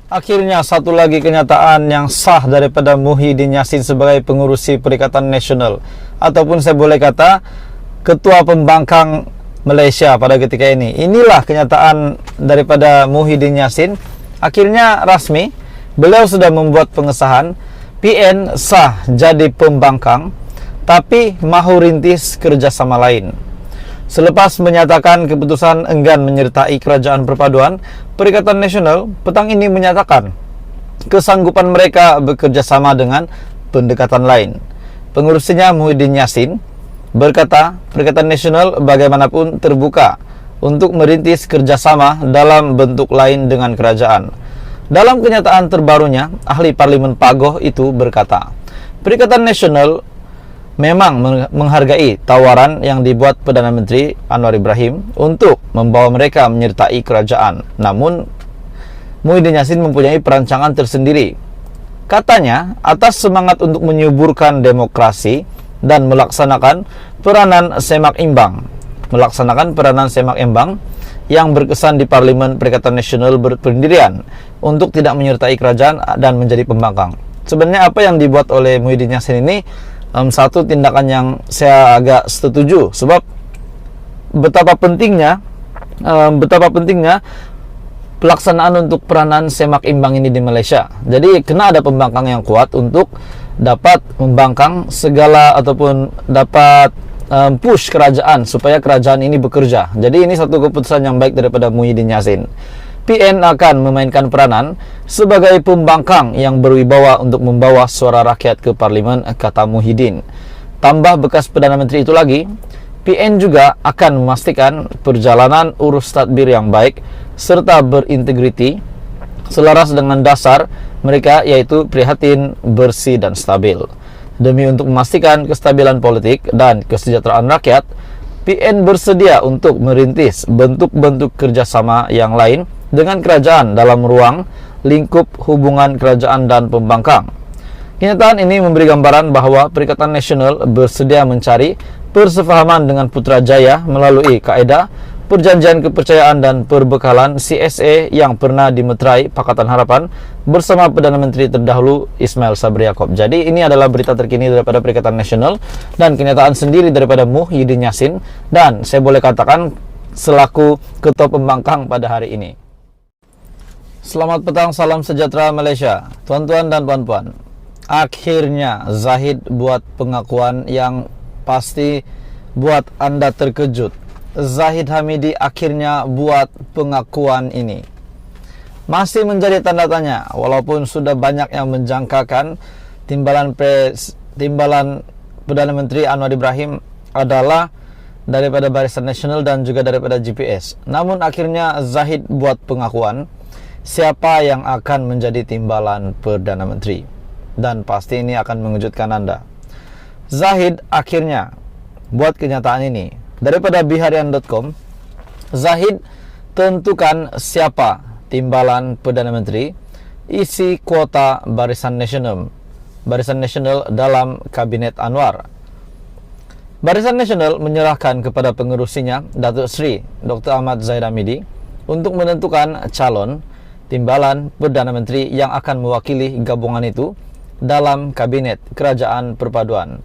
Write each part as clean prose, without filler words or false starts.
Akhirnya satu lagi kenyataan yang sah daripada Muhyiddin Yassin sebagai pengurusi Perikatan Nasional, ataupun saya boleh kata Ketua Pembangkang Malaysia pada ketika ini. Inilah kenyataan daripada Muhyiddin Yassin. Akhirnya rasmi, beliau sudah membuat pengesahan PN sah jadi pembangkang, tapi mahu rintis kerjasama lain. Selepas menyatakan keputusan enggan menyertai Kerajaan Perpaduan, Perikatan Nasional petang ini menyatakan kesanggupan mereka bekerja sama dengan pendekatan lain. Pengurusinya Muhyiddin Yassin berkata, Perikatan Nasional bagaimanapun terbuka untuk merintis kerjasama dalam bentuk lain dengan kerajaan. Dalam kenyataan terbarunya, ahli Parlimen Pagoh itu berkata, Perikatan Nasional memang menghargai tawaran yang dibuat Perdana Menteri Anwar Ibrahim untuk membawa mereka menyertai kerajaan. Namun, Muhyiddin Yassin mempunyai perancangan tersendiri. Katanya, atas semangat untuk menyuburkan demokrasi dan melaksanakan peranan semak imbang yang berkesan di Parlimen Perikatan Nasional Berpendirian untuk tidak menyertai kerajaan dan menjadi pembangkang. Sebenarnya apa yang dibuat oleh Muhyiddin Yassin ini satu tindakan yang saya agak setuju, sebab betapa pentingnya pelaksanaan untuk peranan semak imbang ini di Malaysia. Jadi kena ada pembangkang yang kuat untuk dapat membangkang segala ataupun dapat push kerajaan supaya kerajaan ini bekerja. Jadi ini satu keputusan yang baik daripada Muhyiddin Yassin. PN akan memainkan peranan sebagai pembangkang yang berwibawa untuk membawa suara rakyat ke Parlimen, kata Muhyiddin. Tambah bekas Perdana Menteri itu lagi, PN juga akan memastikan perjalanan urus tadbir yang baik serta berintegriti selaras dengan dasar mereka, yaitu prihatin, bersih dan stabil. Demi untuk memastikan kestabilan politik dan kesejahteraan rakyat, PN bersedia untuk merintis bentuk-bentuk kerjasama yang lain dengan kerajaan dalam ruang lingkup hubungan kerajaan dan pembangkang. Kenyataan ini memberi gambaran bahawa Perikatan Nasional bersedia mencari persefahaman dengan Putrajaya melalui kaedah perjanjian kepercayaan dan perbekalan CSA yang pernah dimeterai Pakatan Harapan bersama Perdana Menteri terdahulu Ismail Sabri Yaakob. Jadi ini adalah berita terkini daripada Perikatan Nasional dan kenyataan sendiri daripada Muhyiddin Yassin, dan saya boleh katakan selaku Ketua Pembangkang pada hari ini. Selamat petang, salam sejahtera Malaysia, tuan-tuan dan puan-puan. Akhirnya Zahid buat pengakuan yang pasti buat anda terkejut. Zahid Hamidi akhirnya buat pengakuan ini. Masih menjadi tanda tanya, walaupun sudah banyak yang menjangkakan timbalan Perdana Menteri Anwar Ibrahim adalah daripada Barisan Nasional dan juga daripada GPS. Namun akhirnya Zahid buat pengakuan siapa yang akan menjadi timbalan Perdana Menteri, dan pasti ini akan mengejutkan anda. Zahid akhirnya buat kenyataan ini. Daripada biharian.com, Zahid tentukan siapa timbalan Perdana Menteri isi kuota Barisan Nasional dalam Kabinet Anwar. Barisan Nasional menyerahkan kepada pengerusinya Datuk Seri Dr. Ahmad Zahid Hamidi untuk menentukan calon timbalan Perdana Menteri yang akan mewakili gabungan itu dalam Kabinet Kerajaan Perpaduan.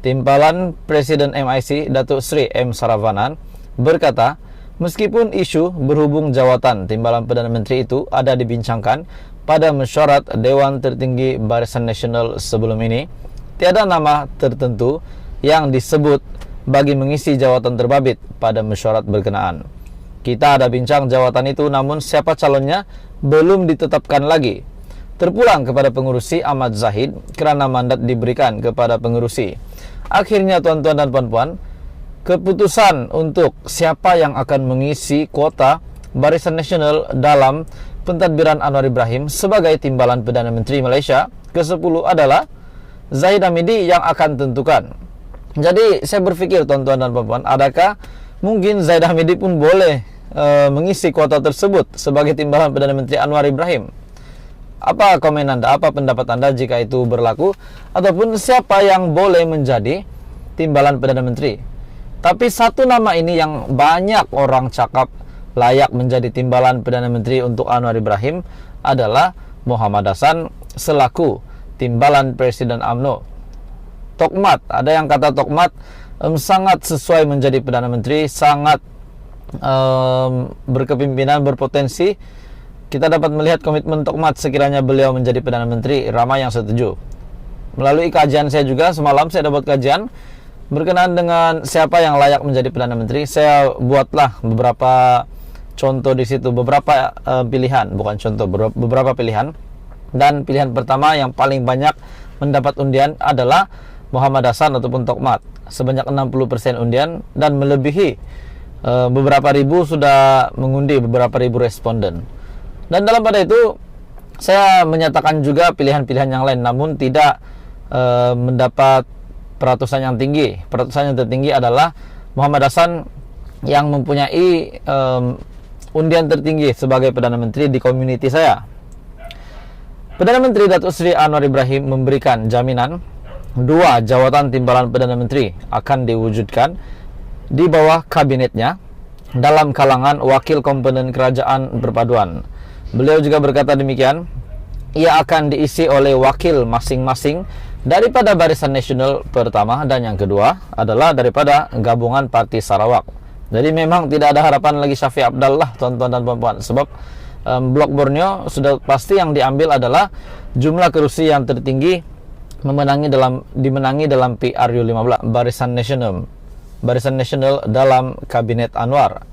Timbalan Presiden MIC Datuk Seri M. Saravanan berkata, meskipun isu berhubung jawatan timbalan Perdana Menteri itu ada dibincangkan pada mesyuarat Dewan Tertinggi Barisan Nasional sebelum ini, tiada nama tertentu yang disebut bagi mengisi jawatan terbabit pada mesyuarat berkenaan. Kita ada bincang jawatan itu, namun siapa calonnya belum ditetapkan lagi. Terpulang kepada pengurusi Ahmad Zahid kerana mandat diberikan kepada pengurusi. Akhirnya tuan-tuan dan puan-puan, keputusan untuk siapa yang akan mengisi kuota Barisan Nasional dalam pentadbiran Anwar Ibrahim sebagai timbalan Perdana Menteri Malaysia ke-10 adalah Zahid Hamidi yang akan tentukan. Jadi saya berfikir tuan-tuan dan puan-puan, adakah mungkin Zahid Hamidi pun boleh mengisi kuota tersebut sebagai timbalan Perdana Menteri Anwar Ibrahim? Apa komen anda, apa pendapat anda jika itu berlaku? Ataupun siapa yang boleh menjadi timbalan Perdana Menteri? Tapi satu nama ini yang banyak orang cakap layak menjadi timbalan Perdana Menteri untuk Anwar Ibrahim adalah Muhammad Hasan selaku timbalan Presiden UMNO. Tokmat, ada yang kata Tokmat sangat sesuai menjadi Perdana Menteri, sangat berkepimpinan, berpotensi. Kita dapat melihat komitmen Tokmat sekiranya beliau menjadi Perdana Menteri, ramai yang setuju. Melalui kajian saya juga, semalam saya dapat kajian berkenaan dengan siapa yang layak menjadi Perdana Menteri. Saya buatlah beberapa contoh di situ, beberapa pilihan, bukan contoh, beberapa pilihan. Dan pilihan pertama yang paling banyak mendapat undian adalah Muhammad Hasan ataupun Tokmat, sebanyak 60% undian, dan melebihi beberapa ribu, sudah mengundi beberapa ribu responden. Dan dalam pada itu saya menyatakan juga pilihan-pilihan yang lain, namun tidak mendapat peratusan yang tinggi. Peratusan yang tertinggi adalah Muhammad Hasan yang mempunyai undian tertinggi sebagai Perdana Menteri di komuniti saya. Perdana Menteri Datuk Seri Anwar Ibrahim memberikan jaminan 2 jawatan timbalan Perdana Menteri akan diwujudkan di bawah kabinetnya dalam kalangan wakil komponen kerajaan perpaduan. Beliau juga berkata demikian, ia akan diisi oleh wakil masing-masing daripada Barisan Nasional pertama, dan yang kedua adalah daripada Gabungan Parti Sarawak. Jadi memang tidak ada harapan lagi Syafiq Abdallah, tuan-tuan dan puan-puan, sebab Blok Borneo sudah pasti yang diambil adalah jumlah kursi yang tertinggi dimenangi dalam PRU15, Barisan Nasional dalam Kabinet Anwar.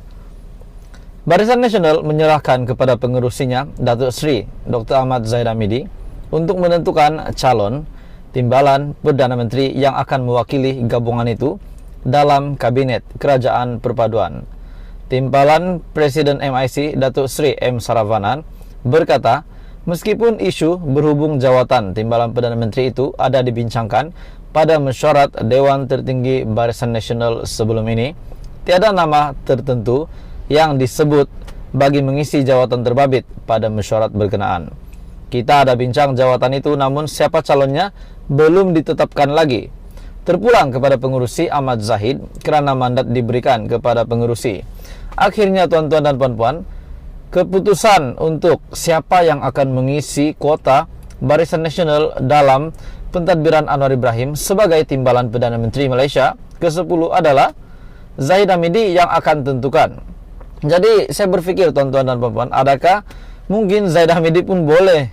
Barisan Nasional menyerahkan kepada pengerusinya Datuk Seri Dr. Ahmad Zahid Hamidi untuk menentukan calon timbalan Perdana Menteri yang akan mewakili gabungan itu dalam Kabinet Kerajaan Perpaduan. Timbalan Presiden MIC Datuk Seri M. Saravanan berkata, meskipun isu berhubung jawatan timbalan Perdana Menteri itu ada dibincangkan pada mesyuarat Dewan Tertinggi Barisan Nasional sebelum ini, tiada nama tertentu yang disebut bagi mengisi jawatan terbabit pada mesyuarat berkenaan. Kita ada bincang jawatan itu, namun siapa calonnya belum ditetapkan lagi. Terpulang kepada pengurusi Ahmad Zahid kerana mandat diberikan kepada pengurusi. Akhirnya tuan-tuan dan puan-puan, keputusan untuk siapa yang akan mengisi kuota Barisan Nasional dalam pentadbiran Anwar Ibrahim sebagai timbalan Perdana Menteri Malaysia ke-10 adalah Zahid Hamidi yang akan tentukan. Jadi saya berfikir tuan-tuan dan puan-puan, adakah mungkin Zahid Hamidi pun boleh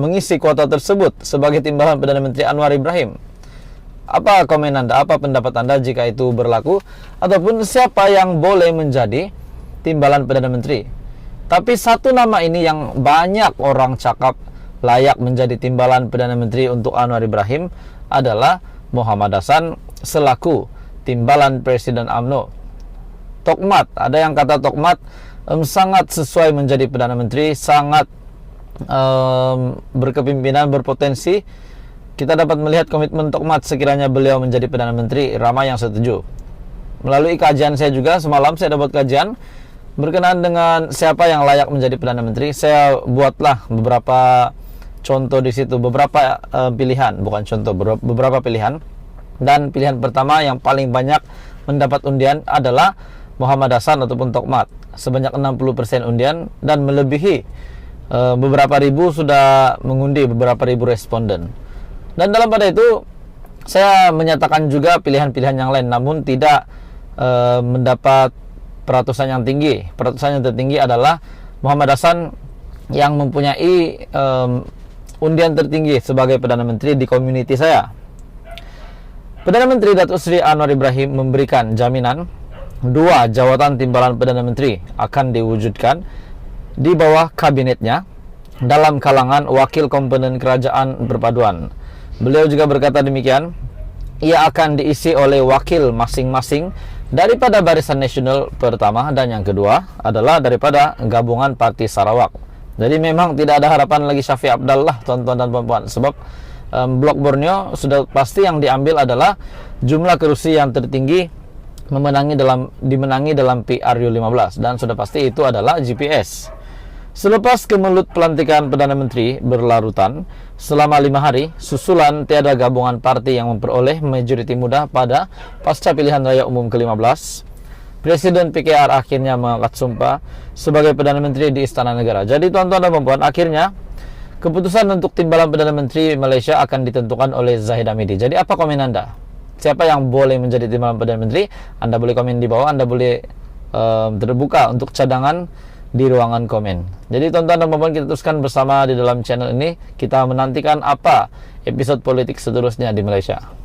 mengisi kuota tersebut sebagai timbalan Perdana Menteri Anwar Ibrahim? Apa komen Anda, apa pendapat Anda jika itu berlaku? Ataupun siapa yang boleh menjadi timbalan Perdana Menteri? Tapi satu nama ini yang banyak orang cakap layak menjadi timbalan Perdana Menteri untuk Anwar Ibrahim adalah Muhammad Hasan selaku timbalan Presiden UMNO. Tokmat, ada yang kata Tokmat sangat sesuai menjadi Perdana Menteri, sangat berkepimpinan, berpotensi. Kita dapat melihat komitmen Tokmat sekiranya beliau menjadi Perdana Menteri, ramai yang setuju. Melalui kajian saya juga, semalam saya dapat kajian berkenaan dengan siapa yang layak menjadi Perdana Menteri. Saya buatlah beberapa contoh di situ, beberapa pilihan, bukan contoh, beberapa pilihan. Dan pilihan pertama yang paling banyak mendapat undian adalah Muhammad Hasan ataupun Tokmat, sebanyak 60% undian, dan melebihi beberapa ribu, sudah mengundi beberapa ribu responden. Dan dalam pada itu saya menyatakan juga pilihan-pilihan yang lain, namun tidak mendapat peratusan yang tinggi. Peratusan yang tertinggi adalah Muhammad Hasan yang mempunyai undian tertinggi sebagai Perdana Menteri di komuniti saya. Perdana Menteri Datuk Seri Anwar Ibrahim memberikan jaminan 2 jawatan timbalan Perdana Menteri akan diwujudkan di bawah kabinetnya dalam kalangan wakil komponen kerajaan perpaduan. Beliau juga berkata demikian, ia akan diisi oleh wakil masing-masing daripada Barisan Nasional pertama, dan yang kedua adalah daripada Gabungan Parti Sarawak. Jadi memang tidak ada harapan lagi Syafiq Abdallah, tuan-tuan dan puan-puan, sebab Blok Borneo sudah pasti yang diambil adalah jumlah kursi yang tertinggi dimenangi dalam PRU15, dan sudah pasti itu adalah GPS. Selepas kemelut pelantikan Perdana Menteri berlarutan selama 5 hari, susulan tiada gabungan parti yang memperoleh majoriti mudah pada pasca pilihan raya umum ke-15. Presiden PKR akhirnya mengangkat sumpah sebagai Perdana Menteri di Istana Negara. Jadi tuan-tuan dan puan-puan, akhirnya keputusan untuk timbalan Perdana Menteri Malaysia akan ditentukan oleh Zahid Hamidi. Jadi apa komen Anda? Siapa yang boleh menjadi timbalan Perdana Menteri? Anda boleh komen di bawah. Anda boleh terbuka untuk cadangan di ruangan komen. Jadi tuan-tuan dan puan-puan, kita teruskan bersama di dalam channel ini. Kita menantikan apa episode politik seterusnya di Malaysia.